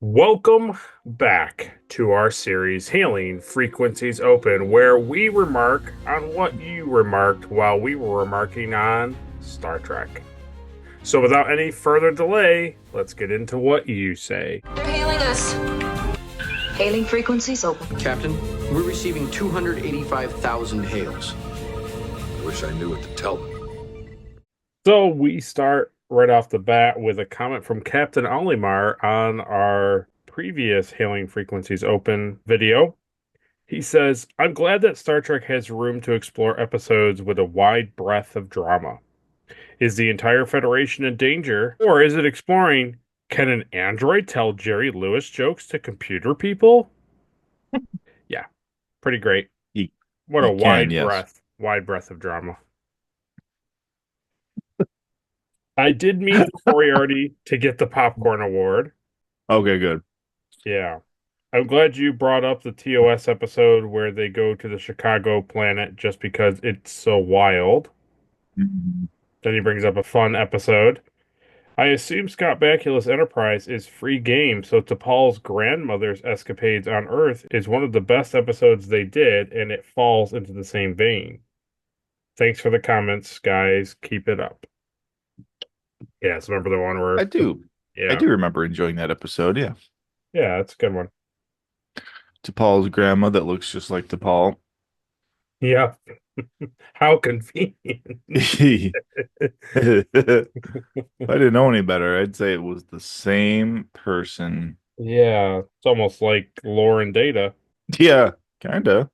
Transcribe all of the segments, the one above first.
Welcome back to our series, Hailing Frequencies Open, where we remark on what you remarked while we were remarking on Star Trek. So, without any further delay, let's get into what you say. They're hailing us. Hailing frequencies open. Captain, we're receiving 285,000 hails. I wish I knew what to tell them. So, we start right off the bat with a comment from Captain Olimar on our previous Hailing Frequencies Open video. He says, I'm glad that Star Trek has room to explore episodes with a wide breadth of drama. Is the entire Federation in danger, or is it exploring, can an android tell Jerry Lewis jokes to computer people? Yeah, pretty great. He, What a he can, yes. wide breadth of drama. I did meet Moriarty to get the popcorn award. Okay, good. Yeah. I'm glad you brought up the TOS episode where they go to the Chicago planet just because it's so wild. Mhm. Then he brings up a fun episode. I assume Scott Bakula's Enterprise is free game, so T'Pol's grandmother's escapades on Earth is one of the best episodes they did, and it falls into the same vein. Thanks for the comments, guys. Keep it up. Yes, remember the one where I do. I yeah. do remember enjoying that episode, yeah. Yeah, that's a good one. T'Pol's grandma that looks just like T'Pol. Yeah. How convenient. If I didn't know any better, I'd say it was the same person. Yeah, it's almost like lore and data. Yeah, kinda.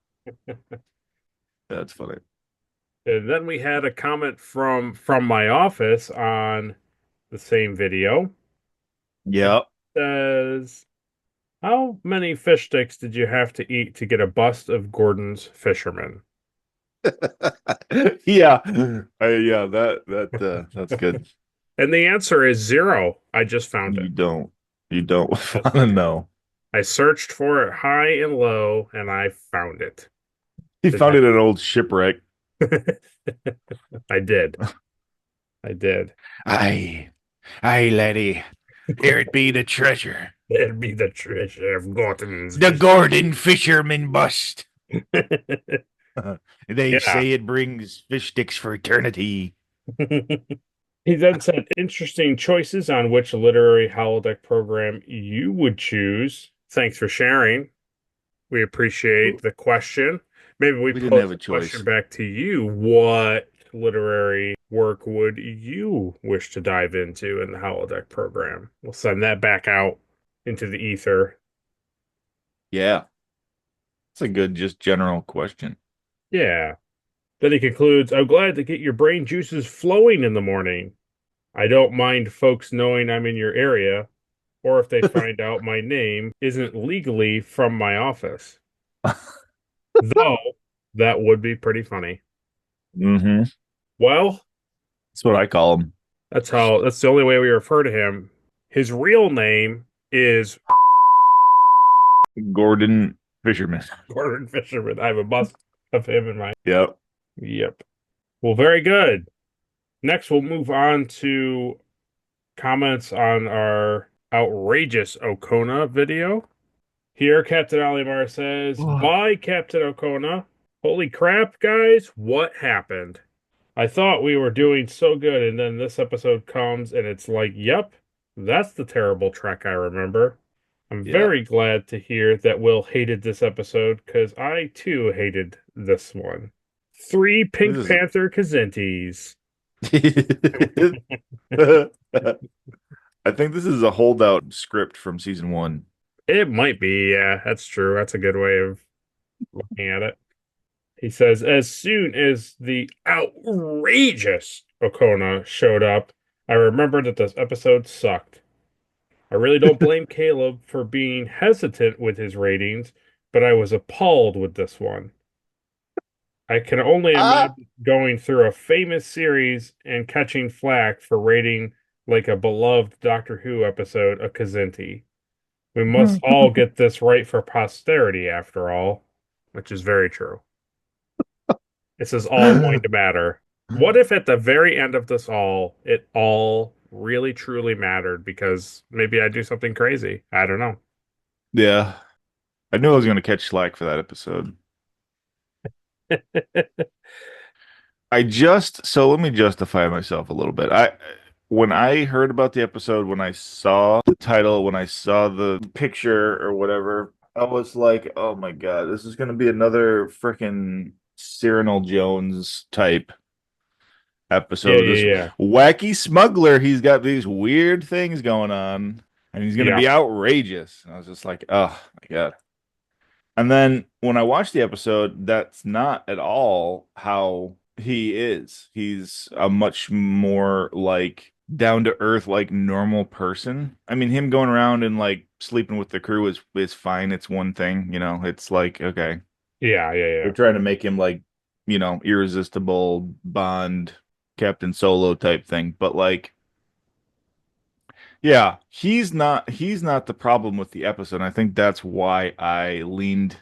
That's funny. And then we had a comment from my office on the same video. It Yep. says, how many fish sticks did you have to eat to get a bust of Gordon's fisherman? Yeah. Yeah, that's good. And the answer is zero. I just found You it. don't want to know. I searched for it high and low, and I found it. He found it in an old shipwreck. I did. I did. Aye, laddie. Here it be the treasure. It'd be the treasure of Gordon's. The Gordon fisherman bust. They Yeah. say it brings fish sticks for eternity. He then said, interesting choices on which literary holodeck program you would choose. Thanks for sharing. We appreciate the question. Maybe we didn't pose have a the choice. question back to you. What literary work would you wish to dive into in the holodeck program? We'll send that back out into the ether. Yeah. It's a good, just general question. Yeah. Then he concludes, I'm glad to get your brain juices flowing in the morning. I don't mind folks knowing I'm in your area, or if they find out my name isn't legally from my office. Though, that would be pretty funny. Mm-hmm. Well, That's what I call them. that's the only way we refer to him. His real name is Gordon fisherman. Gordon Fisherman. I have a bust of him in my. Yep. Yep. Well, very good. Next, we'll move on to comments on our outrageous Okona video. Here, Captain Alimar says, bye, Captain Okona. Holy crap, guys, what happened? I thought we were doing so good, and then this episode comes, and it's like, yep, that's the terrible Trek I remember. I'm very glad to hear that Will hated this episode, because I, too, hated this one. 3 Pink Panther Kazintis. I think this is a holdout script from season 1. It might be, yeah, that's true. That's a good way of looking at it. He says, as soon as the outrageous Okona showed up, I remembered that this episode sucked. I really don't blame Caleb for being hesitant with his ratings, but I was appalled with this one. I can only imagine going through a famous series and catching flack for rating like a beloved Doctor Who episode a Kazinti. We must all get this right for posterity, after all, which is very true. This is all going to matter. What if at the very end of this all, it all really truly mattered because maybe I do something crazy. I don't know. Yeah. I knew I was going to catch slack for that episode. So let me justify myself a little bit. When I heard about the episode, when I saw the title, when I saw the picture or whatever, I was like, "Oh my God, this is going to be another freaking Cyrano Jones type Yeah, episode. This yeah, wacky smuggler, he's got these weird things going on, and he's going to yeah. be outrageous." And I was just like, "Oh my God." And then when I watched the episode, that's not at all how he is. He's a much more like down to earth, like normal person. I mean, him going around and like sleeping with the crew is fine. It's one thing, you know. It's like, okay, Yeah, yeah, they're yeah. trying to make him like, irresistible Bond, Captain Solo type thing. But like, yeah, he's not the problem with the episode. And I think that's why I leaned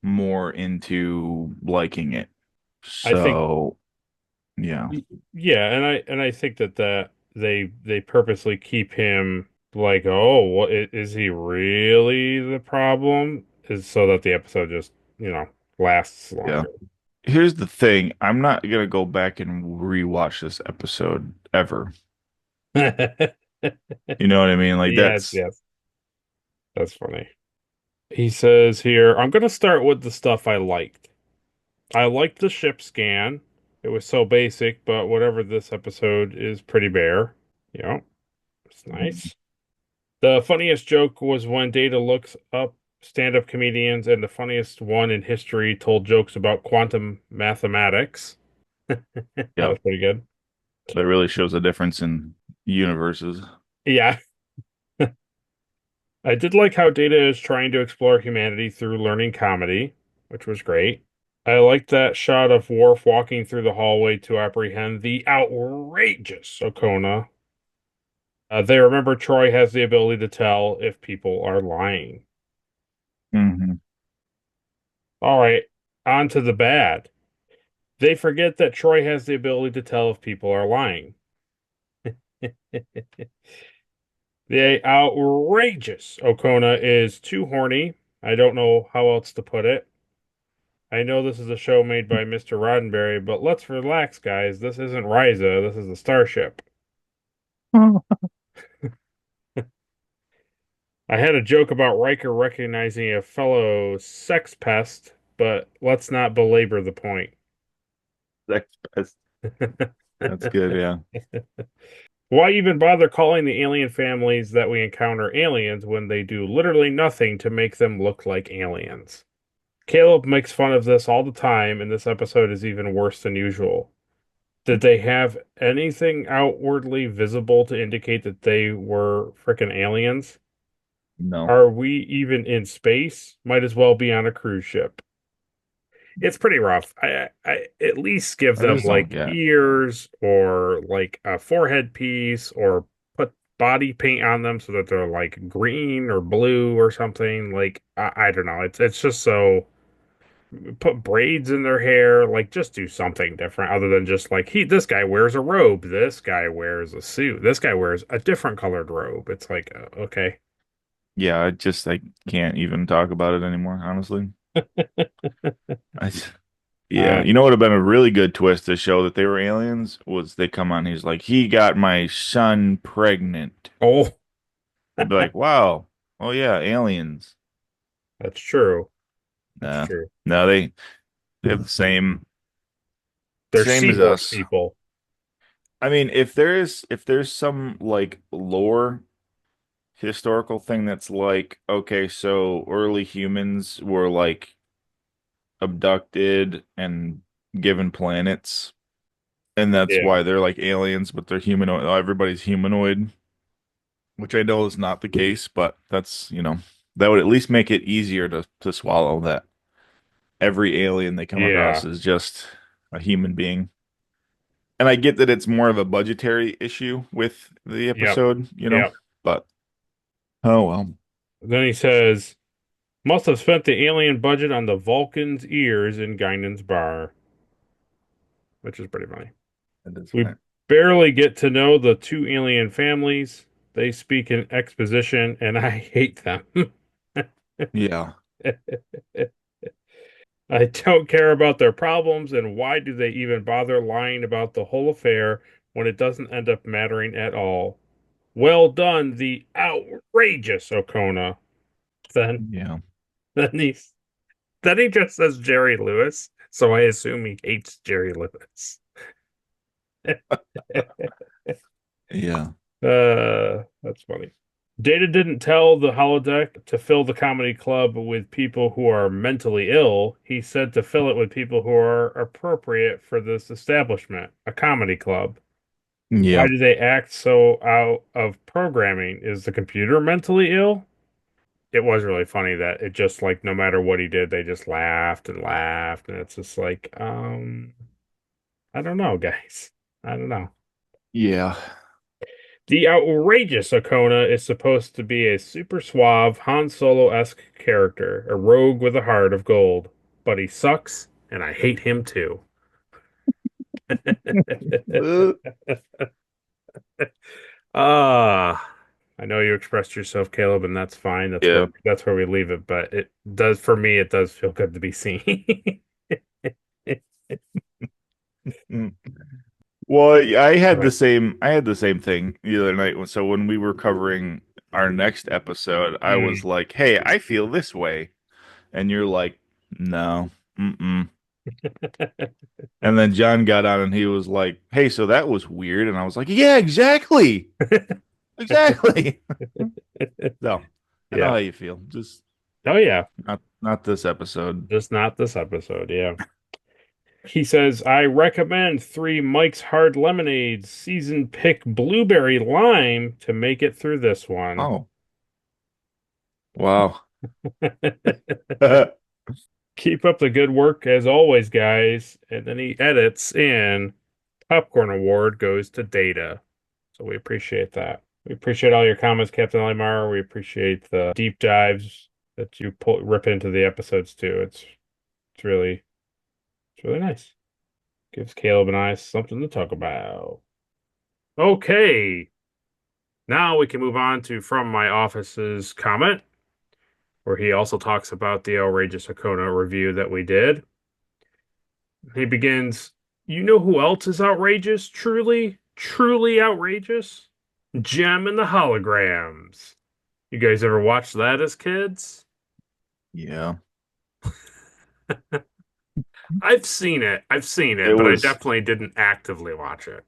more into liking it. I think So, yeah. yeah, and I think that they purposely keep him like, oh, is he really the problem? Is so that the episode just, lasts Yeah. longer. Here's the thing. I'm not gonna go back and rewatch this episode ever. You know what I mean? Like Yes, that's yes. That's funny. He says here, I'm going to start with the stuff I liked. I liked the ship scan. It was so basic, but whatever this episode is pretty bare. Yeah, it's nice. The funniest joke was when Data looks up stand-up comedians, and the funniest one in history told jokes about quantum mathematics. That yeah, was pretty good. that really shows a difference in universes. Yeah, I did like how Data is trying to explore humanity through learning comedy, which was great. I liked that shot of Worf walking through the hallway to apprehend the outrageous Okona. They remember Troy has the ability to tell if people are lying. Hmm. All right, on to the bad. They forget that Troy has the ability to tell if people are lying. The outrageous Okona is too horny. I don't know how else to put it. I know this is a show made by Mr. Roddenberry, but let's relax, guys. This isn't Ryza. This is a starship. I had a joke about Riker recognizing a fellow sex pest, but let's not belabor the point. That's that's good, yeah. Why even bother calling the alien families that we encounter aliens when they do literally nothing to make them look like aliens? Caleb makes fun of this all the time, and this episode is even worse than usual. Did they have anything outwardly visible to indicate that they were frickin' aliens? No, Are we even in space? Might as well be on a cruise ship. It's pretty rough. I at least give I them just don't like get. ears or like a forehead piece or put body paint on them so that they're like green or blue or something. Like I don't know. It's just so put braids in their hair, like just do something different other than just like this guy wears a robe, this guy wears a suit, this guy wears a different colored robe. It's like okay. Yeah, I can't even talk about it anymore, honestly. I, yeah, Uh, you know what would have been a really good twist to show that they were aliens was they come on, he's like, he got my son pregnant. oh, I'd be like, wow, oh yeah, aliens. that's true. That's Nah, true. no, they have the They're same as seahorse us. people. I mean, if there's some like lore historical thing that's like, okay, so early humans were like abducted and given planets, and that's Yeah. why they're like aliens, but they're humanoid. Everybody's humanoid, which I know is not the case, but that would at least make it easier to swallow that every alien they come across Yeah. is just a human being. And I get that it's more of a budgetary issue with the Yep. episode, Yep. but oh well, Then he says, must have spent the alien budget on the Vulcan's ears in Guinan's bar, which is pretty funny. that is We fine. Barely get to know the two alien families. They speak in exposition, and I hate them. Yeah. I don't care about their problems, and why do they even bother lying about the whole affair when it doesn't end up mattering at all? Well done, the outrageous Okona. Then, Yeah. then he's then he just says Jerry Lewis, so I assume he hates Jerry Lewis. Yeah. That's funny. Data didn't tell the holodeck to fill the comedy club with people who are mentally ill. He said to fill it with people who are appropriate for this establishment, a comedy club. Why Yeah. do they act so out of programming? Is the computer mentally ill? It was really funny that it just like no matter what he did, they just laughed and laughed, and it's just like, I don't know, guys. I don't know. Yeah. The outrageous Okona is supposed to be a super suave Han Solo-esque character, a rogue with a heart of gold, but he sucks, and I hate him too. Uh, Ah, I know you expressed yourself, Caleb, and that's fine. yeah. That's where we leave it, but it does for me, it does feel good to be seen. Mm. Well, Right. I had the same thing the other night. So when we were covering our next episode, I was Mm. like, "Hey, I feel this way." And you're like, "No. Mm-mm." And then John got on and he was like, "Hey, so that was weird." And I was like, "Yeah, exactly. Exactly." So, I know Yeah. how you feel. Just Oh yeah. not this episode. Just not this episode. Yeah. He says, I recommend three Mike's Hard Lemonades season pick blueberry lime to make it through this one. Oh, wow. Keep up the good work as always, guys. And then he edits in Popcorn Award goes to Data. So we appreciate that. We appreciate all your comments, Captain Limar. We appreciate the deep dives that you rip into the episodes too. It's it's really nice. Gives Caleb and I something to talk about. Okay. Now we can move on to From My Office's comment, where he also talks about the outrageous Hakona review that we did. He begins, you know who else is outrageous? Truly, truly outrageous? Gem and the Holograms. You guys ever watched that as kids? Yeah. I've seen it. I've seen It it, but I was definitely didn't actively watch it.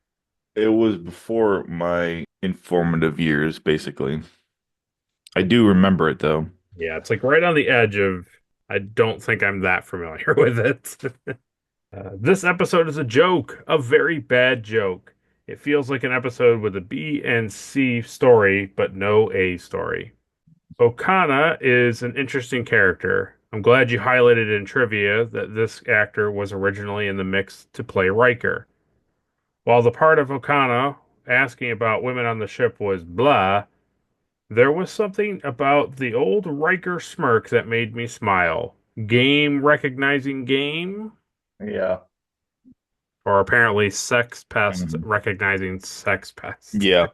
it was before my informative years, basically. I do remember it though. Yeah, it's like right on the edge of, I don't think I'm that familiar with it. This episode is a joke, a very bad joke. It feels like an episode with a B and C story, but no A story. Okana is an interesting character. I'm glad you highlighted in trivia that this actor was originally in the mix to play Riker. While the part of Okana asking about women on the ship was blah, there was something about the old Riker smirk that made me smile. Game recognizing game? Yeah. Or apparently sex pest Mhm. recognizing sex pest. Yeah.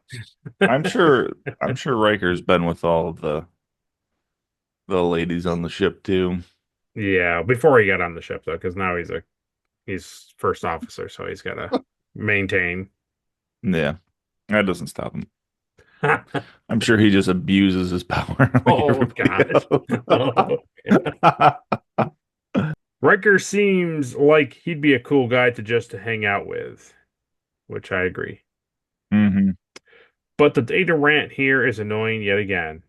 I'm sure I'm sure Riker's been with all of the ladies on the ship too. Yeah, before he got on the ship though, because now he's first officer, so he's gotta maintain. Yeah. That doesn't stop him. I'm sure he just abuses his power like Oh everybody gosh. Oh, yeah. else. Riker seems like he'd be a cool guy to hang out with, which I agree. Hmm. But the data rant here is annoying yet again.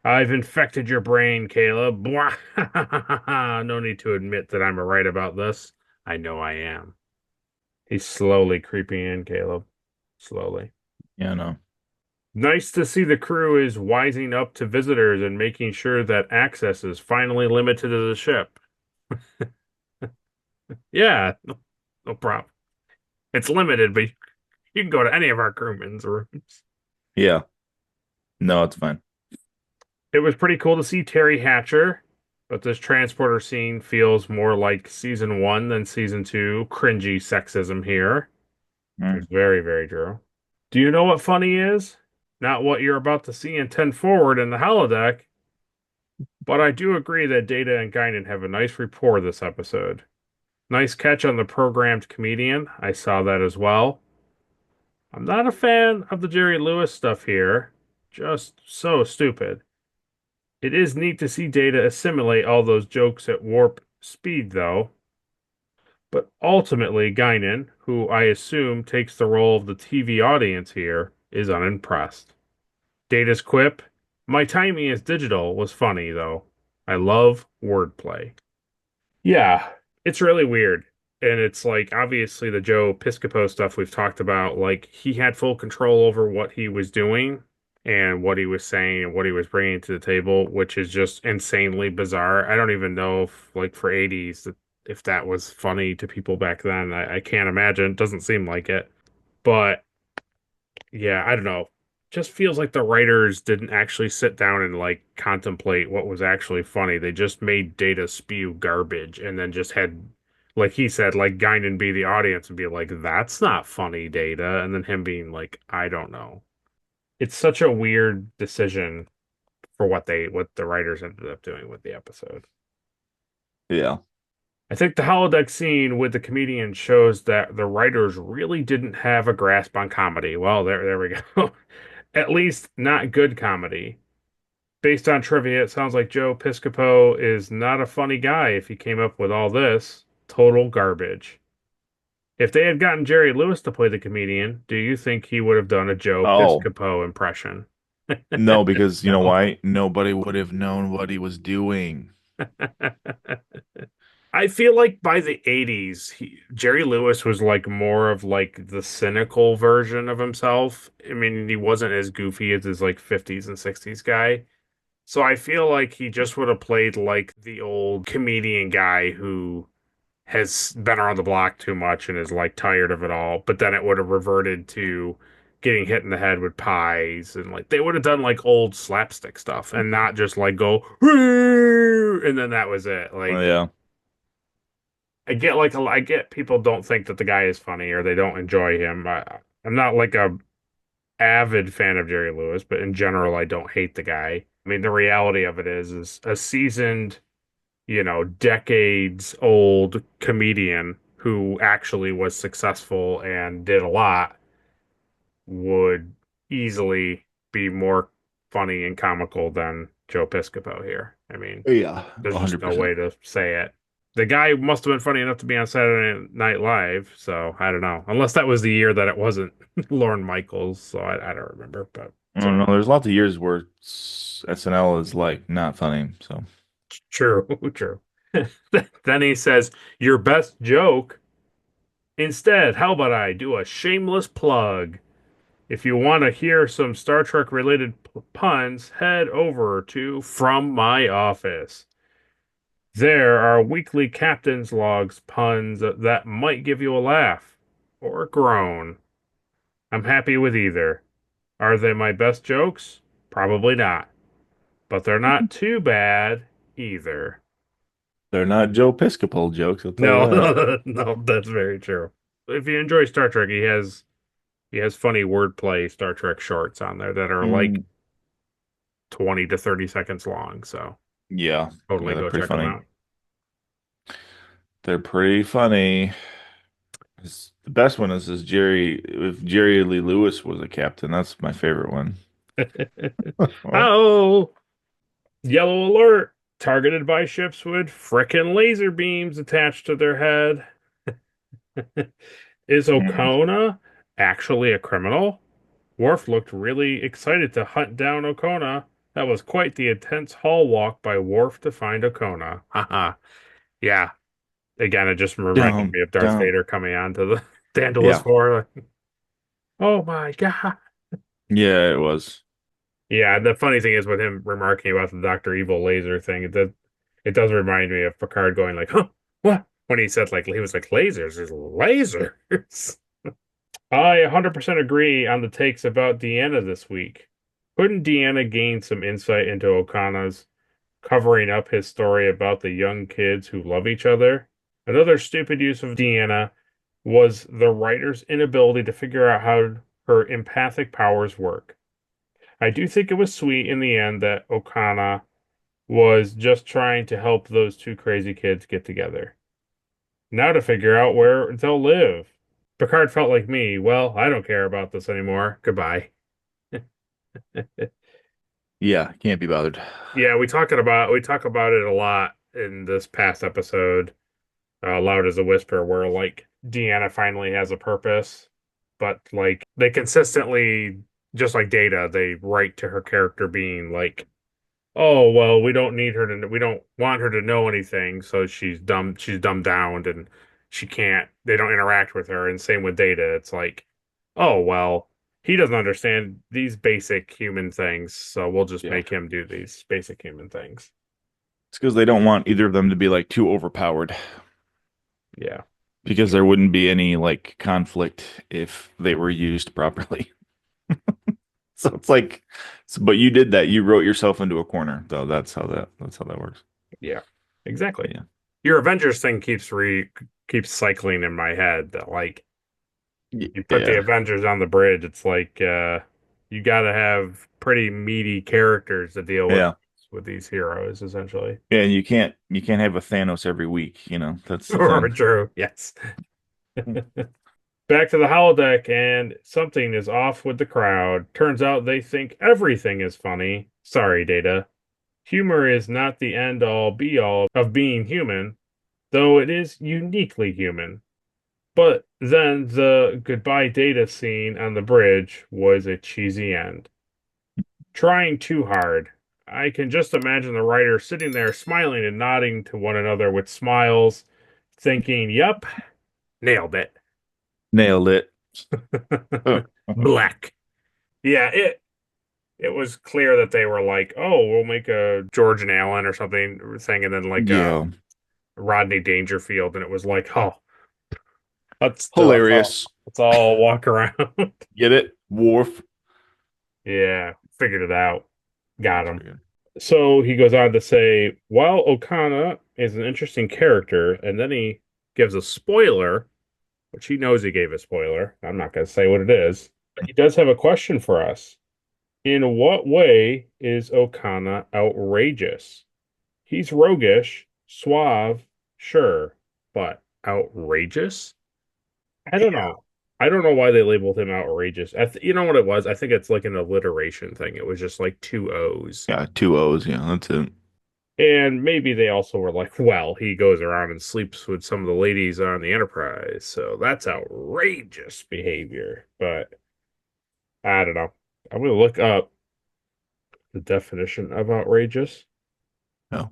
I've infected your brain, Caleb. No need to admit that I'm right about this. I know I am. He's slowly creeping in, Caleb. Slowly. Yeah, no. Nice to see the crew is wising up to visitors and making sure that access is finally limited to the ship. Yeah, no problem. It's limited, but you can go to any of our crewmen's rooms. Yeah. No, it's fine. It was pretty cool to see Terry Hatcher, but this transporter scene feels more like season one than season two. Cringy sexism here. It's very, very true. Do you know what funny is? Not what you're about to see in 10 forward in the holodeck, but I do agree that Data and Guinan have a nice rapport this episode. Nice catch on the programmed comedian. I saw that as well. I'm not a fan of the Jerry Lewis stuff here. Just so stupid. It is neat to see Data assimilate all those jokes at warp speed, though. But ultimately, Guinan, who I assume takes the role of the TV audience here, is unimpressed. Data's quip, "My timing is digital," was funny, though. I love wordplay. Yeah, it's really weird. And it's like, obviously, the Joe Piscopo stuff we've talked about, like, he had full control over what he was doing and what he was saying and what he was bringing to the table, which is just insanely bizarre. I don't even know if, like, for 80s, if that was funny to people back then. I can't imagine. It doesn't seem like it. But yeah, I don't know. Just feels like the writers didn't actually sit down and like contemplate what was actually funny. They just made Data spew garbage and then just had, like he said, like Guinan be the audience and be like, "That's not funny, Data," and then him being like, "I don't know." It's such a weird decision for what the writers ended up doing with the episode. Yeah. I think the holodeck scene with the comedian shows that the writers really didn't have a grasp on comedy. Well, there we go. At least not good comedy. Based on trivia, it sounds like Joe Piscopo is not a funny guy if he came up with all this. Total garbage. If they had gotten Jerry Lewis to play the comedian, do you think he would have done a Joe Oh, Piscopo impression? no, because you know No. why? Nobody would have known what he was doing. I feel like by the 80s, Jerry Lewis was like more of like the cynical version of himself. I mean, he wasn't as goofy as his like 50s and 60s guy. So I feel like he just would have played like the old comedian guy who has been around the block too much and is like tired of it all. But then it would have reverted to getting hit in the head with pies and like they would have done like old slapstick stuff and not just like go and then that was it. Well, Like yeah. I get people don't think that the guy is funny or they don't enjoy him. I'm not like a avid fan of Jerry Lewis, but in general, I don't hate the guy. I mean, the reality of it is a seasoned, decades old comedian who actually was successful and did a lot would easily be more funny and comical than Joe Piscopo here. I mean, Yeah, there's just no 100%. way to say it. The guy must have been funny enough to be on Saturday Night Live, so I don't know. Unless that was the year that it wasn't Lorne Michaels, so I don't remember. But I so don't know. There's lots of years where SNL is like not funny. So, true, true. Then he says, "Your best joke." Instead, how about I do a shameless plug? If you want to hear some Star Trek related puns, head over to From My Office. There are weekly captain's logs puns that might give you a laugh or a groan. I'm happy with either. Are they my best jokes? Probably not, but they're not too bad either. they're not Joe Piscopo jokes, I'll tell you No, that. no, that's very true. If you enjoy Star Trek, he has funny wordplay Star Trek shorts on there that are like Mm, 20 to 30 seconds long, so yeah. Yeah, totally they're go pretty check them funny. out. They're pretty funny. The best one is Jerry. If Jerry Lee Lewis was a captain, that's my favorite one. Oh, Oh, yellow alert! Targeted by ships with frickin' laser beams attached to their head. Is mm. Okona actually a criminal? Worf looked really excited to hunt down Okona. That was quite the intense hall walk by Worf to find Okona. Haha. Yeah. Again, it just reminded Dum me of Darth dum. Vader coming onto the Daedalus Yeah, 4. Like, oh my God. yeah, it was. Yeah, the funny thing is with him remarking about the Dr. Evil laser thing, it does remind me of Picard going like, huh, what? When he said like he was like lasers is lasers. I 100% agree on the takes about Deanna this week. Couldn't Deanna gain some insight into Okana's covering up his story about the young kids who love each other? Another stupid use of Deanna was the writer's inability to figure out how her empathic powers work. I do think it was sweet in the end that Okana was just trying to help those two crazy kids get together. Now to figure out where they'll live. Picard felt like me. Well, I don't care about this anymore. Goodbye. Yeah, can't be bothered. Yeah, we talk about it a lot in this past episode, Loud as a Whisper, where like Deanna finally has a purpose, but like they consistently, just like Data, they write to her character being like, "Oh, well, we don't want her to know anything, so she's dumbed down and she can't, they don't interact with her." And same with Data. It's like, "Oh, well, he doesn't understand these basic human things, so we'll just Yeah. make him do these basic human things." It's because they don't want either of them to be like too overpowered Yeah. because there wouldn't be any like conflict if they were used properly. So it's like, but you did that. You wrote yourself into a corner, though. That's how that works. Yeah. Exactly. Yeah. Your Avengers thing keeps cycling in my head that like you put the Yeah. Avengers on the bridge, it's like you got to have pretty meaty characters to deal Yeah. with these heroes, essentially. Yeah, and you can't have a Thanos every week, That's the Or thing. true, yes. Back to the holodeck, and something is off with the crowd. Turns out they think everything is funny. Sorry, Data. Humor is not the end all be all of being human, though it is uniquely human. But then the goodbye Data scene on the bridge was a cheesy end. Trying too hard. I can just imagine the writers sitting there smiling and nodding to one another with smiles, thinking, "Yup, nailed it." Nailed it. Black. Yeah, it was clear that they were like, "Oh, we'll make a George and Allen or something thing," and then like Yeah. Rodney Dangerfield, and it was like, "Oh, Hilarious. let's all walk around." Get it? Worf. Yeah, figured it out. Got That's him. pretty good. So he goes on to say, while Okana is an interesting character, and then he gives a spoiler, which he knows he gave a spoiler. I'm not going to say what it is. But he does have a question for us. In what way is Okana outrageous? He's roguish, suave, sure, but outrageous? I don't know. I don't know why they labeled him outrageous. You know what it was? I think it's like an alliteration thing. It was just like two O's. Yeah, two O's. Yeah, that's it. And maybe they also were like, well, he goes around and sleeps with some of the ladies on the Enterprise, so that's outrageous behavior. But I don't know. I'm gonna look up the definition of outrageous No,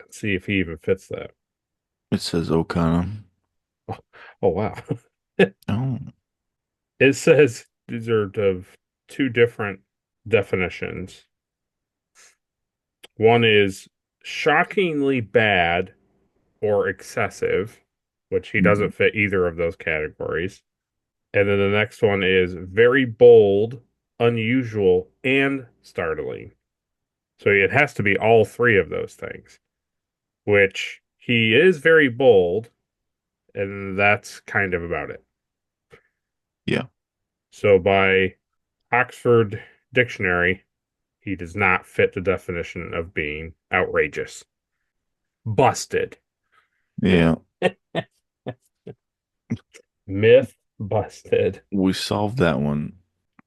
and see if he even fits that. it says O'Connor. Oh, oh wow. Oh, It says these are of two different definitions. One is shockingly bad or excessive, which he mhm. doesn't fit either of those categories. And then the next one is very bold, unusual, and startling. So it has to be all three of those things, which he is very bold, and that's kind of about it. Yeah, So by Oxford Dictionary, he does not fit the definition of being outrageous. Busted. yeah. Myth busted. We solved that one.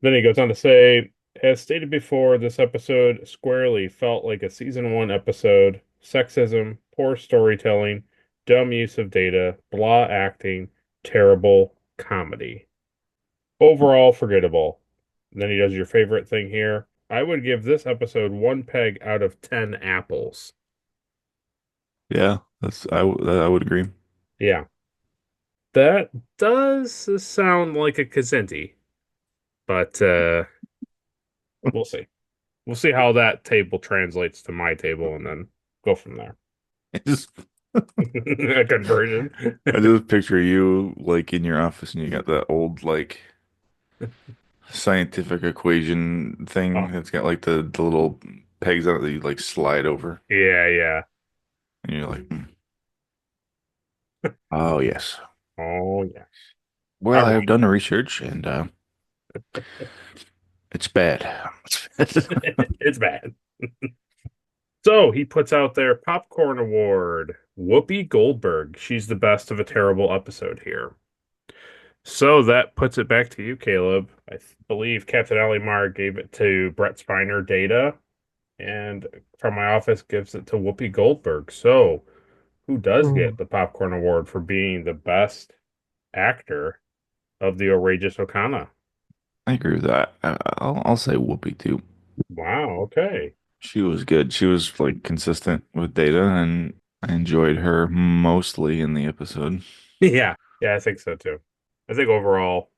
Then he goes on to say, as stated before, this episode squarely felt like a season one episode. Sexism, poor storytelling, dumb use of data, blah acting, terrible comedy. Overall, forgettable. And then he does your favorite thing here. I would give this episode one peg out of 10 apples. Yeah, I would agree. Yeah, that does sound like a Kazinti, but we'll see. We'll see how that table translates to my table and then go from there. I just A conversion. I just picture you like in your office and you got that old like scientific equation Oh, thing that's got like the little pegs on it that you like slide over yeah, yeah. and you're like, Oh, yes. Oh yeah. Well, All I have right. done the research and it's bad. It's bad. So he puts out their popcorn award. Whoopi Goldberg. She's the best of a terrible episode here. So that puts it back to you, Caleb. Believe Captain Ali Mar gave it to Brett Spiner Data, and from my office gives it to Whoopi Goldberg. So who does get the popcorn award for being the best actor of the outrageous Okana? I agree with that. I'll say Whoopi too. Wow, okay. She was good. She was like consistent with Data, and I enjoyed her mostly in the episode. Yeah, yeah, I think so too. I think overall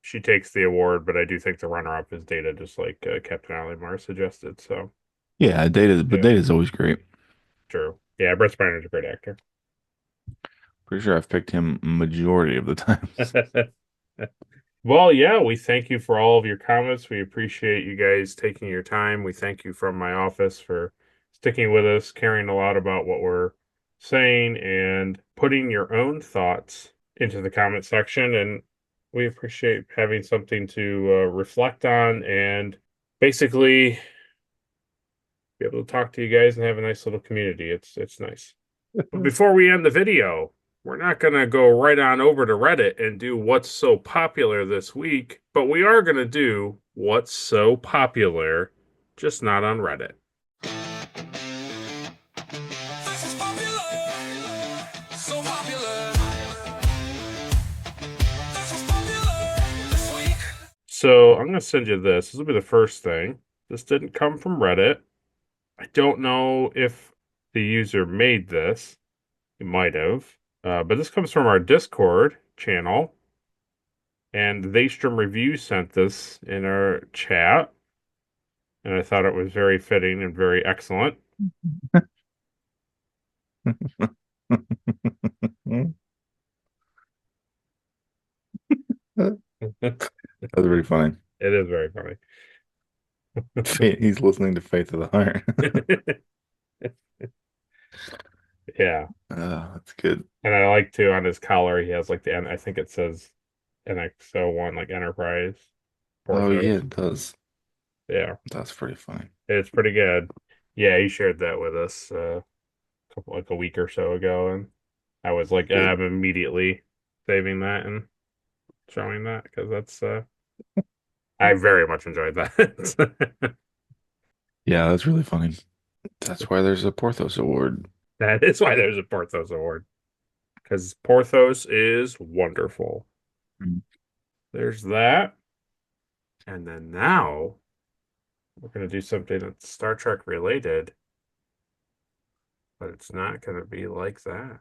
she takes the award, but I do think the runner-up is Data, just like Captain Ali Mar suggested. So Yeah, Data, but yeah, Data's always great. true. Yeah, Brett Spiner's a great actor. Pretty sure I've picked him majority of the times. Well, yeah, we thank you for all of your comments. We appreciate you guys taking your time. We thank you from my office for sticking with us, caring a lot about what we're saying, and putting your own thoughts into the comment section. And we appreciate having something to reflect on and basically be able to talk to you guys and have a nice little community. It's nice. But before we end the video, we're not going to go right on over to Reddit and do what's so popular this week, but we are going to do what's so popular, just not on Reddit. This is popular, so popular. This is popular this week. So I'm going to send you this. This will be the first thing. This didn't come from Reddit. I don't know if the user made this. He might have. But this comes from our Discord channel. And Daystrom Review sent this in our chat. And I thought it was very fitting and very excellent. It That's pretty funny. is very funny. He's listening to Faith of the Heart. Yeah. That's good. And I like to on his collar he has like I think it says NX01 like Enterprise Oh yeah, Porthos. it does. Yeah. That's pretty funny. It's pretty good. Yeah, he shared that with us like a week or so ago, and I was like, Good. I'm immediately saving that and showing that because that's I very much enjoyed that. Yeah, that's really funny. That's why there's a Porthos Award. That is why there's a Porthos Award because Porthos is wonderful. Mm. There's that, and then now we're gonna do something that's Star Trek related, but it's not gonna be like that.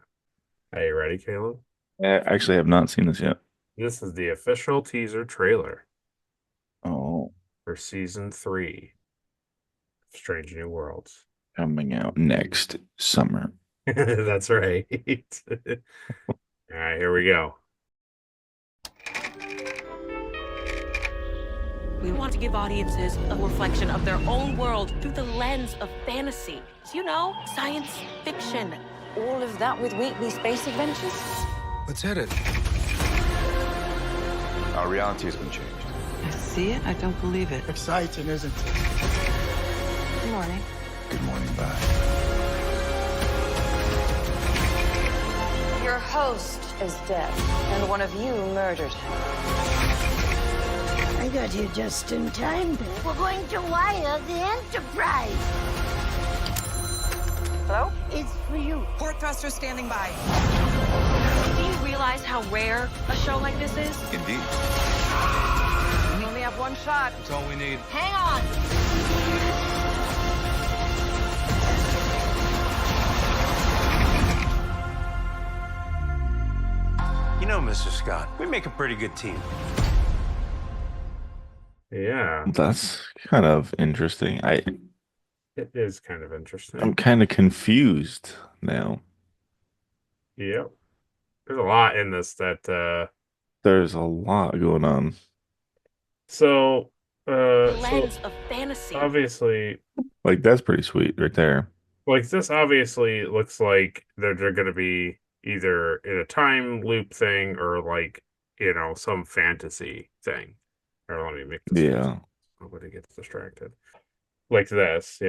Are you ready, Caleb? I actually have not seen this yet. This is the official teaser trailer Oh, for season 3 of Strange New Worlds. coming out next summer. That's right. All right, here we go. We want to give audiences a reflection of their own world through the lens of fantasy. You know, science fiction. All of that with weekly space adventures? Let's hit it. Our reality has been changed. I see it. I don't believe it. Exciting, isn't it? Good morning. Good morning, bye. Your host is dead, and one of you murdered him. I got here just in time. We're going to wire the Enterprise. Hello? It's for you. Port thruster standing by. Do you realize how rare a show like this is? Indeed. We only have one shot. That's all we need. Hang on. You know, Mr. Scott, we make a pretty good team. Yeah, That's kind of interesting. it is kind of interesting. I'm kind of confused now. Yep. There's a lot in this that There's a lot going on. so Lens of fantasy. obviously Like that's pretty sweet right there. like this obviously looks like they're gonna be either in a time loop thing or like, some fantasy thing. Or let me make this face. Yeah. Nobody gets distracted. Like this,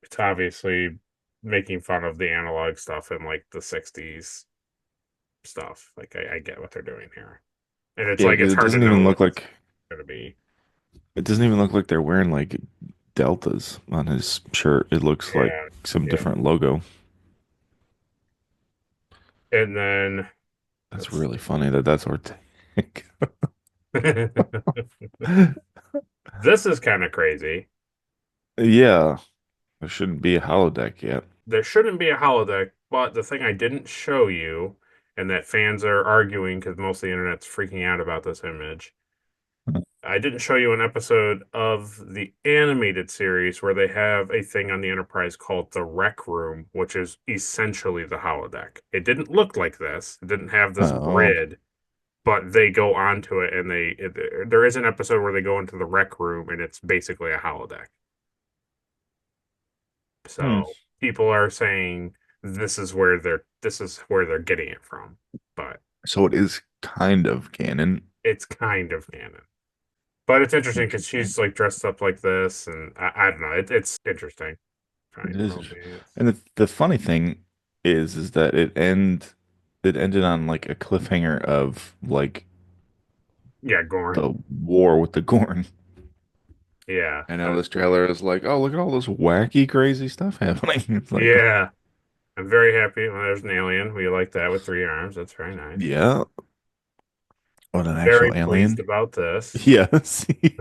it's obviously making fun of the analog stuff in like the 60s stuff. Like I get what they're doing here. And it's Yeah, like it's because hard to know what it's gonna be. it doesn't even look like they're wearing like deltas on his shirt. It looks like Yeah, some yeah. different logo. And then That's let's really funny that that's Ortega. see. This is kind of crazy. Yeah, there shouldn't be a holodeck yet. There shouldn't be a holodeck, but the thing I didn't show you, and that fans are arguing because most of the internet's freaking out about this image. I didn't show you an episode of the animated series where they have a thing on the Enterprise called the Rec Room, which is essentially the holodeck. It didn't look like this. It didn't have this Oh, grid, but they go onto it, and there is an episode where they go into the Rec Room, and it's basically a holodeck. hmm. So people are saying this is where they're getting it from, but So it is kind of canon. it's kind of canon. But it's interesting because Interesting. she's like dressed up like this, and I don't know. It's interesting. It Fine, is. romance. And the funny thing is that it ended on like a cliffhanger of like Yeah, Gorn. the war with the Gorn. Yeah, I know this trailer is like, oh, look at all this wacky, crazy stuff happening. It's like, yeah. I'm very happy when there's an alien. We like that with 3 arms. That's very nice. yeah, what an Very actual pleased alien. about this. Yes. He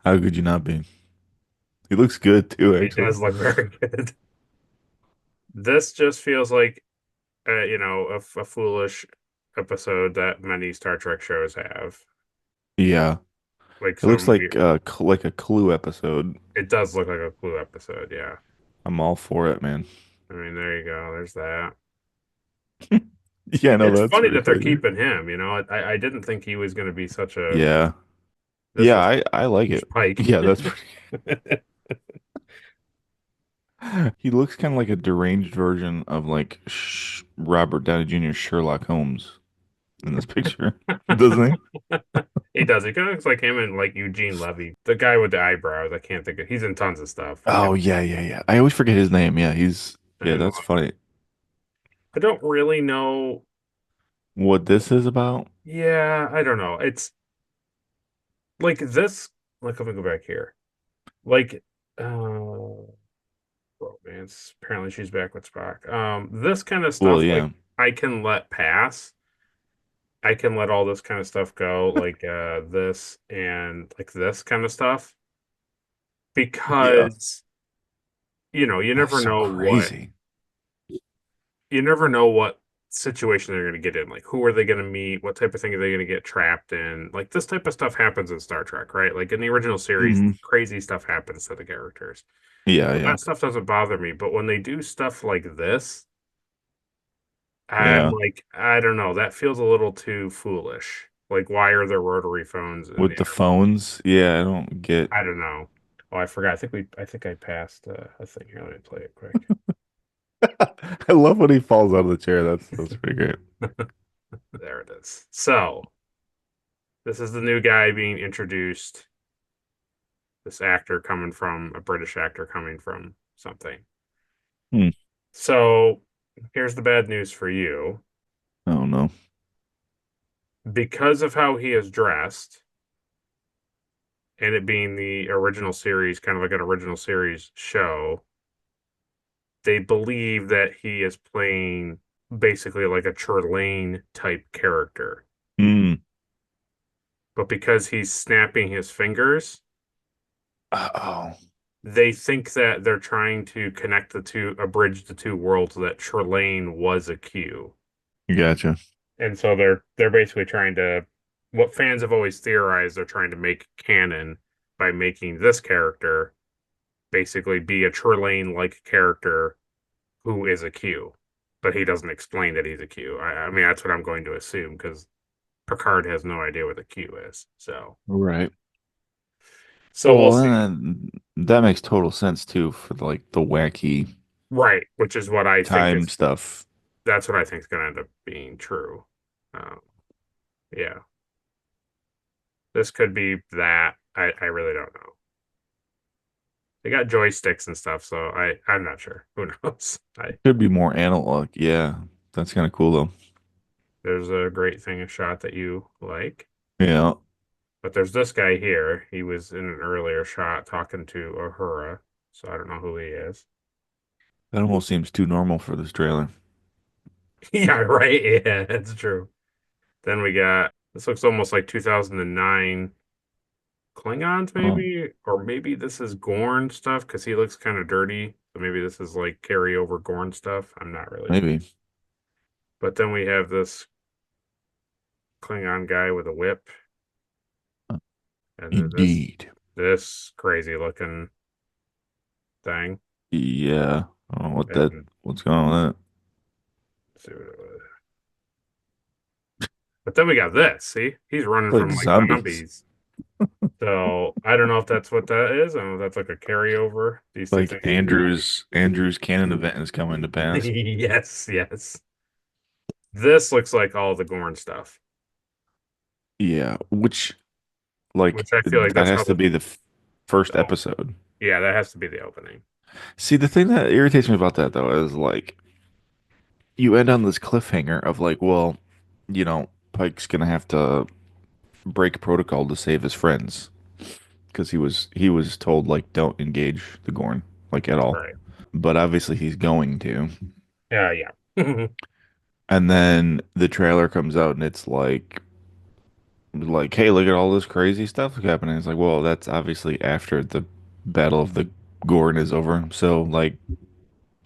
How could you not be? He looks good too, actually. does look very good. This just feels like a foolish episode that many Star Trek shows have. Yeah. Like It looks some like weird. like a Clue episode. It does look like a Clue episode, yeah. I'm all for it, man. I mean, there you go. There's that. Yeah, no, It's that's funny pretty that they're crazy. keeping him. I didn't think he was going to be such a. Yeah. This Yeah, was I like huge it. Pike. Yeah, that's pretty. He looks kind of like a deranged version of like Robert Downey Jr.'s Sherlock Holmes in this picture, doesn't he? He does. He kind of looks like him and like Eugene Levy, the guy with the eyebrows. I can't think of. He's in tons of stuff. I Oh yeah, yeah, yeah. I always forget his name. Yeah, yeah, know. that's funny. I don't really know. What this is about? Yeah, I don't know. It's like this. Like, let me go back here. Like, romance. Apparently, she's back with Spock. This kind of Well, stuff, like yeah. I can let pass. I can let all this kind of stuff go, like this and like this kind of stuff, Yeah. because you That's never so know crazy. what situation they're going to get in. Like, who are they going to meet? What type of thing are they going to get trapped in? Like, this type of stuff happens in Star Trek, right? Like in the original series, Hmm. crazy stuff happens to the characters. Yeah, So yeah. that stuff doesn't bother me, but when they do stuff like this, I'm Yeah. like, I don't know, that feels a little too foolish. Like, why are there rotary phones in the With the phones, yeah, I don't get. I don't know. Oh, I forgot. I think I passed a thing here. Let me play it quick. I love when he falls out of the chair. That's pretty great. There it is. So, this is the new guy being introduced. This actor coming from a British actor coming from something. Hmm. So, here's the bad news for you. Oh no. Because of how he is dressed, and it being the original series, kind of like an original series show, they believe that he is playing basically like a Churlane type character. Hmm. But because he's snapping his fingers, Oh, they think that they're trying to connect the two, abridge the two worlds, that Churlane was a Q. gotcha. And so they're basically trying to, what fans have always theorized, they're trying to make canon by making this character basically be a Churlane like character who is a Q. But he doesn't explain that he's a Q. I mean, that's what I'm going to assume because Picard has no idea what a Q is. Right. So we'll Well, see. then that makes total sense too for like the wacky. Right, which is what I think time is stuff. that's what I think is going to end up being true. Um, yeah, this could be that. I really don't know. They got joysticks and stuff, so I'm not sure. Who knows? I Could be more analog. Yeah, that's kind of cool though. There's a great thing a shot that you like, Yeah, but there's this guy here. He was in an earlier shot talking to Uhura, so I don't know who he is. that almost seems too normal for this trailer. Yeah, right. Yeah, that's true. Then we got this looks almost like 2009 Klingons, Oh, maybe, or maybe this is Gorn stuff because he looks kind of dirty. So maybe this is like carryover Gorn stuff. I'm not really sure. maybe. But then we have this Klingon guy with a whip, and then Indeed. this crazy looking thing. Yeah. I don't know And what's going on with let's see what it was. But then we got this. See, he's running that. Like from like zombies. zombies. So I don't know if that's what that is. I don't know if that's like a carryover. These two Like things. Andrew's canon event is coming to pass. Yes, yes. This looks like all the Gorn stuff, Yeah, which like which I feel like that that's has how to be the first oh, episode. yeah, that has to be the opening. See, the thing that irritates me about that though is like you end on this cliffhanger of like, well, Pike's gonna have to break protocol to save his friends because he was told like don't engage the Gorn like at all. Right. But obviously he's going to. Yeah. And then the trailer comes out and it's like, hey, look at all this crazy stuff happening. It's like, well, that's obviously after the Battle of the Gorn is over. So like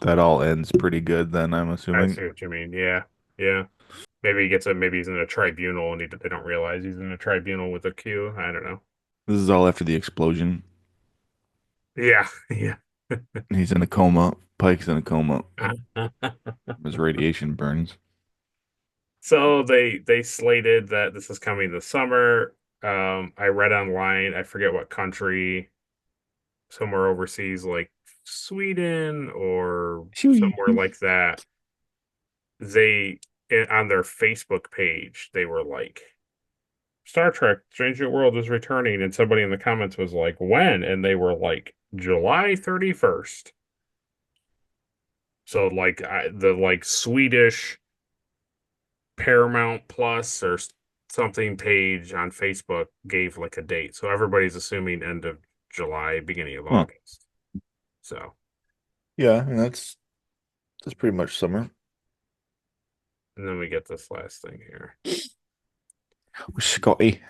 that all ends pretty good then, I'm I assuming. see what you mean. Yeah. Yeah. Maybe he's in a tribunal and they don't realize he's in a tribunal with a Q. I don't know. This is all after the explosion. Yeah. Yeah. He's in a coma. Pike's in a coma. His radiation burns. So they slated that this is coming this summer. I read online, I forget what country, somewhere overseas, like Sweden or somewhere like that. They on their Facebook page, they were like, Star Trek Strange New World is returning, and somebody in the comments was like, when? And they were like, July 31st. So like the like Swedish Paramount Plus or something page on Facebook gave like a date. So everybody's assuming end of July, beginning of Huh. August. So, Yeah, and that's pretty much summer. and then we get this last thing here. Scotty.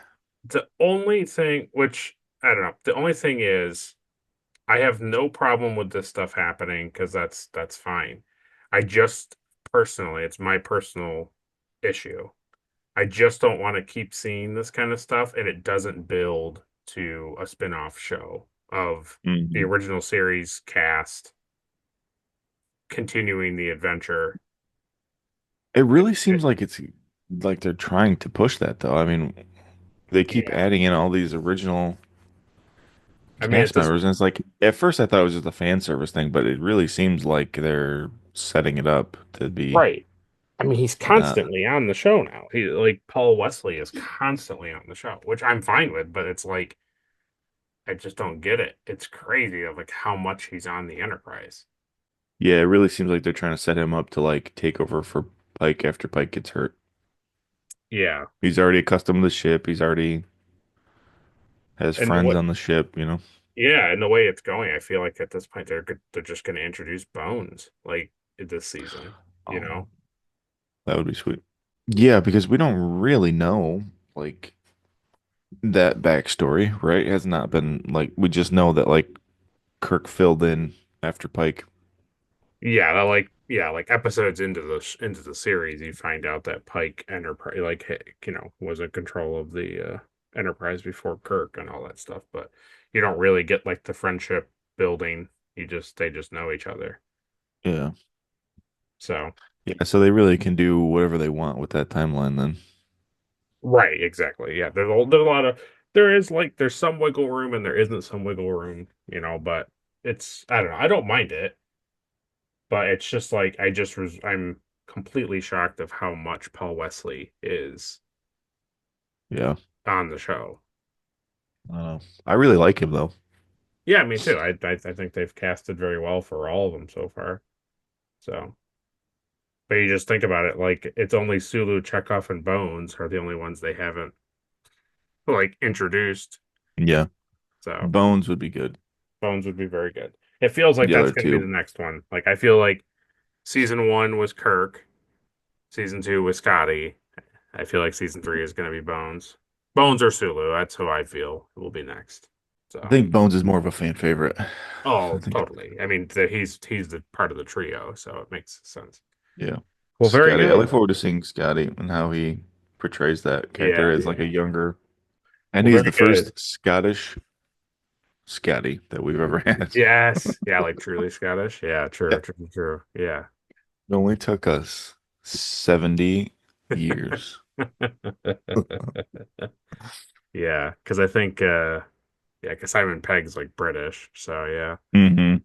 The only thing, which I don't know, the only thing is I have no problem with this stuff happening because that's fine. I just personally, it's my personal issue. I just don't want to keep seeing this kind of stuff, and it doesn't build to a spin-off show of the Hmm. original series cast continuing the adventure. It really It- seems like it's like they're trying to push that though. I mean, they keep yeah. adding in all these original I mean, at cast this members, and it's like at first I thought it was just a fan service thing, but it really seems like they're setting it up to be right. I mean, he's that. constantly on the show now. He like Paul Wesley is constantly on the show, which I'm fine with, but it's like I just don't get it. It's crazy of like how much he's on the Enterprise. Yeah, it really seems like they're trying to set him up to like take over for Pike after Pike gets hurt. Yeah. He's already accustomed to the ship. He's already has And the friends way on the ship. Yeah, and the way it's going, I feel like at this point they're just going to introduce Bones like this season, you Oh, know? that would be sweet. Yeah, because we don't really know like that backstory, right? It has not been like we just know that like Kirk filled in after Pike. Like episodes into the series, you find out that Pike Enterprise was in control of the Enterprise before Kirk and all that stuff, but you don't really get like the friendship building. They just know each other. Yeah. So, Yeah, so they really can do whatever they want with that timeline then. right, exactly. Yeah, there's a lot of there's some wiggle room and there isn't some wiggle room, but it's I don't know. I don't mind it. But it's just like I'm completely shocked of how much Paul Wesley is Yeah. on the show. I don't know. I really like him though. Yeah, me too. I think they've casted very well for all of them so far. So, but you just think about it, like it's only Sulu, Chekhov, and Bones are the only ones they haven't like introduced. Yeah. So Bones would be good. Bones would be very good. It feels like The that's other going to be the two. next one. Like I feel like season one was Kirk, season two was Scotty. I feel like season three is going to be Bones. Bones or Sulu. That's who I feel will be next. I So, think Bones is more of a fan favorite. I oh, think, totally. I mean, he's the part of the trio, so it makes sense. yeah. Well, very Scotty. I look good. forward to seeing Scotty and how he portrays that character Yeah. as like a younger, and Well, he's very the good. first Scottish Scotty that we've ever had. Yes. Yeah, like truly Scottish. Yeah, Yeah. true, true, true. Yeah. It only took us 70 years. Yeah, because I think yeah, because Simon Pegg's like British, so yeah. Hmm.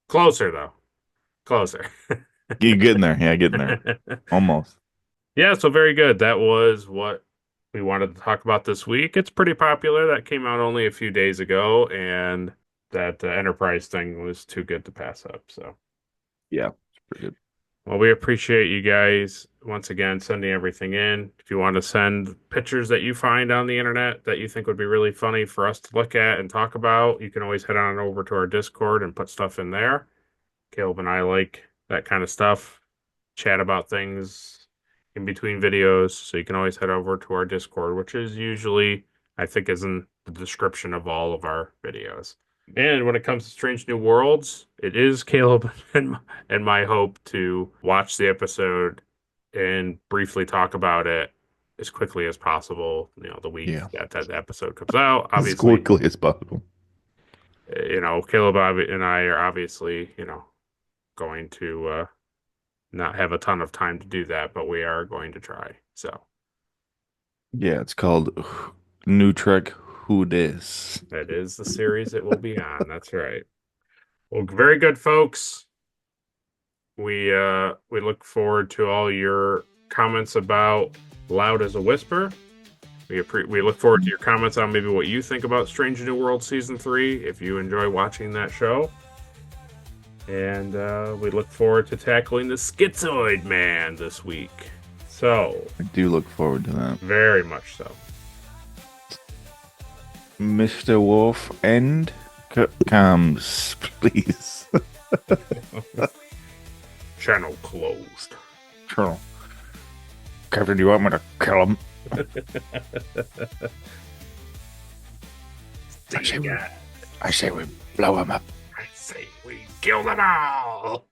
Closer though. Closer. You getting there? Yeah, getting there. Almost. Yeah, so very good. That was what we wanted to talk about this week. It's pretty popular. That came out only a few days ago, and that Enterprise thing was too good to pass up. So, Yeah, it's pretty good. well, we appreciate you guys once again sending everything in. If you want to send pictures that you find on the internet that you think would be really funny for us to look at and talk about, you can always head on over to our Discord and put stuff in there. Caleb and I like that kind of stuff, chat about things in between videos. So you can always head over to our Discord, which is usually, I think, is in the description of all of our videos. And when it comes to Strange New Worlds, it is Caleb and my hope to watch the episode and briefly talk about it as quickly as possible. The week Yeah, that the episode comes out. as Obviously, quickly as possible. Caleb and I are obviously, going to not have a ton of time to do that, but we are going to try. So Yeah, it's called New Trek Who Dis. that is the series it will be on. That's right. Well, very good, folks. We look forward to all your comments about Loud as a Whisper. We look forward to your comments on maybe what you think about Strange New World season 3 if you enjoy watching that show. And we look forward to tackling the Schizoid Man this week. So, I do look forward to that. very much so. Mr. Wolf End comes, please. Channel closed. Colonel. Captain, do you want me to kill him? I say we blow him up. I say we kill them all.